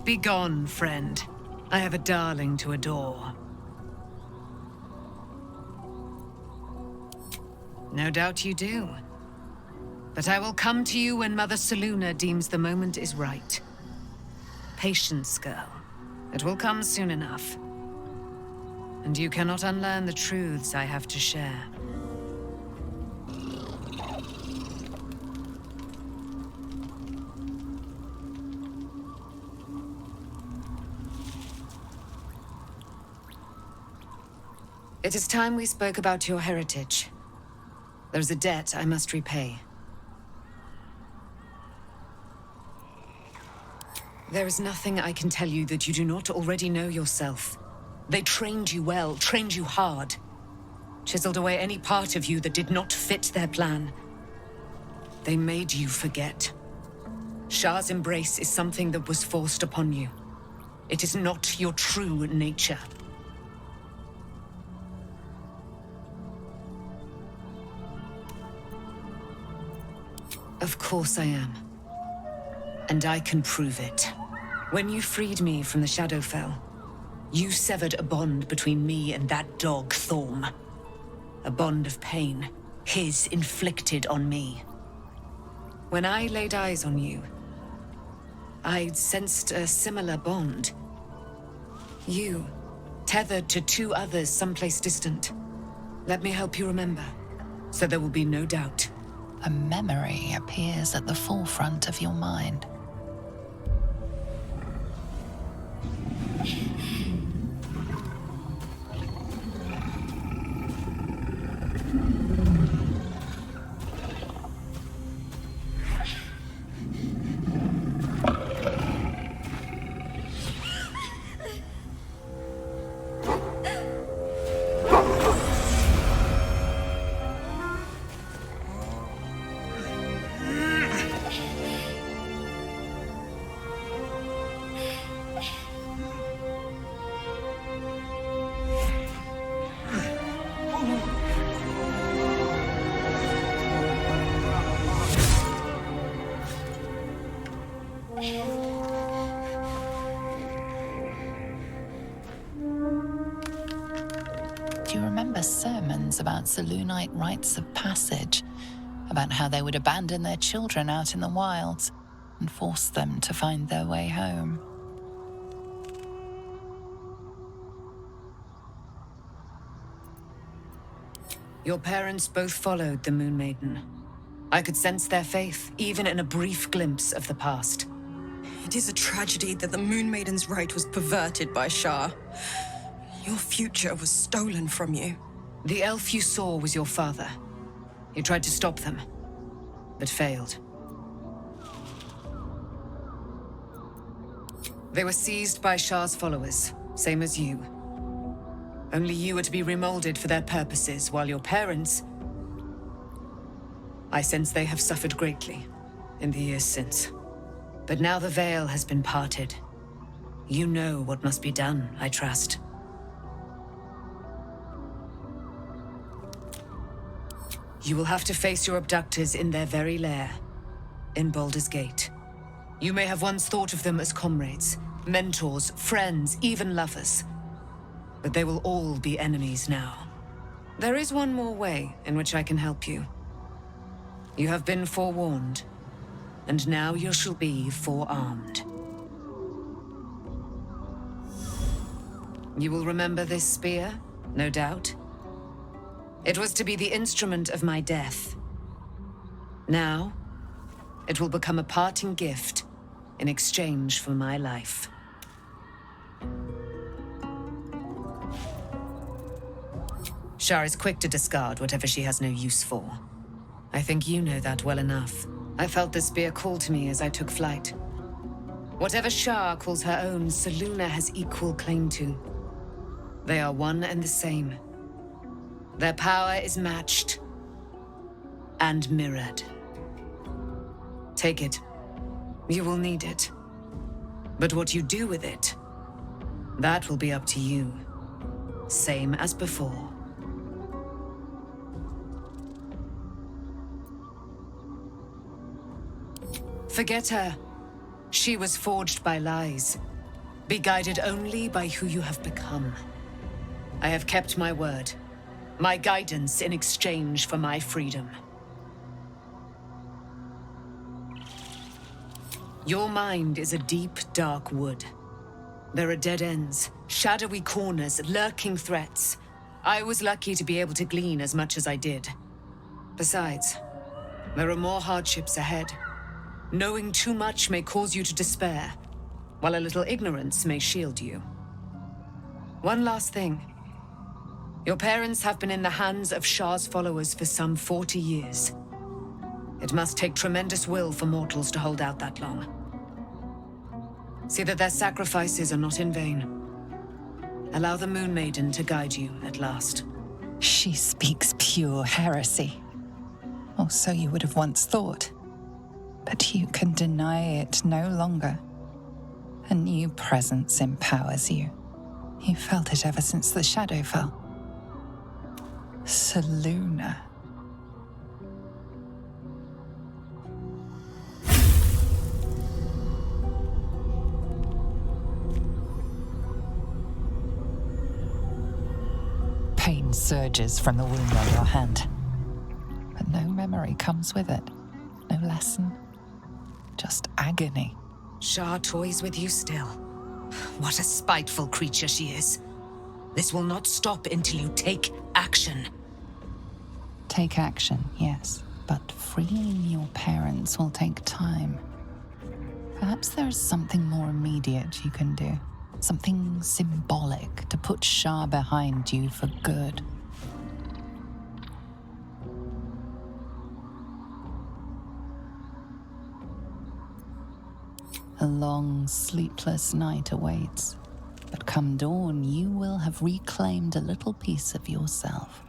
Begone, friend. I have a darling to adore. No doubt you do. But I will come to you when Mother Selûne deems the moment is right. Patience, girl. It will come soon enough. And you cannot unlearn the truths I have to share. It is time we spoke about your heritage. There's a debt I must repay. There is nothing I can tell you that you do not already know yourself. They trained you well, trained you hard. Chiseled away any part of you that did not fit their plan. They made you forget. Shah's embrace is something that was forced upon you. It is not your true nature. Of course I am. And I can prove it. When you freed me from the Shadowfell, you severed a bond between me and that dog, Thorm. A bond of pain, his inflicted on me. When I laid eyes on you, I sensed a similar bond. You, tethered to two others someplace distant. Let me help you remember, so there will be no doubt. A memory appears at the forefront of your mind. Do you remember sermons about Selûnite rites of passage? About how they would abandon their children out in the wilds and force them to find their way home? Your parents both followed the Moon Maiden. I could sense their faith, even in a brief glimpse of the past. It is a tragedy that the Moon Maiden's rite was perverted by Shah. Your future was stolen from you. The elf you saw was your father. He tried to stop them, but failed. They were seized by Shah's followers, same as you. Only you were to be remolded for their purposes, while your parents... I sense they have suffered greatly in the years since. But now the veil has been parted. You know what must be done, I trust. You will have to face your abductors in their very lair, in Baldur's Gate. You may have once thought of them as comrades, mentors, friends, even lovers. But they will all be enemies now. There is one more way in which I can help you. You have been forewarned, and now you shall be forearmed. You will remember this spear, no doubt. It was to be the instrument of my death. Now, it will become a parting gift in exchange for my life. Shah is quick to discard whatever she has no use for. I think you know that well enough. I felt the spear call to me as I took flight. Whatever Shah calls her own, Selûne has equal claim to. They are one and the same. Their power is matched and mirrored. Take it. You will need it. But what you do with it, that will be up to you. Same as before. Forget her. She was forged by lies. Be guided only by who you have become. I have kept my word. My guidance in exchange for my freedom. Your mind is a deep, dark wood. There are dead ends, shadowy corners, lurking threats. I was lucky to be able to glean as much as I did. Besides, there are more hardships ahead. Knowing too much may cause you to despair, while a little ignorance may shield you. One last thing. Your parents have been in the hands of Shah's followers for some 40 years. It must take tremendous will for mortals to hold out that long. See that their sacrifices are not in vain. Allow the Moon Maiden to guide you at last. She speaks pure heresy. Or so you would have once thought. But you can deny it no longer. A new presence empowers you. You felt it ever since the shadow fell. Selûne. Pain surges from the wound on your hand. But no memory comes with it. No lesson. Just agony. Shah toys with you still. What a spiteful creature she is. This will not stop until you take action. Take action, yes. But freeing your parents will take time. Perhaps there is something more immediate you can do. Something symbolic to put Shah behind you for good. A long, sleepless night awaits. But come dawn, you will have reclaimed a little piece of yourself.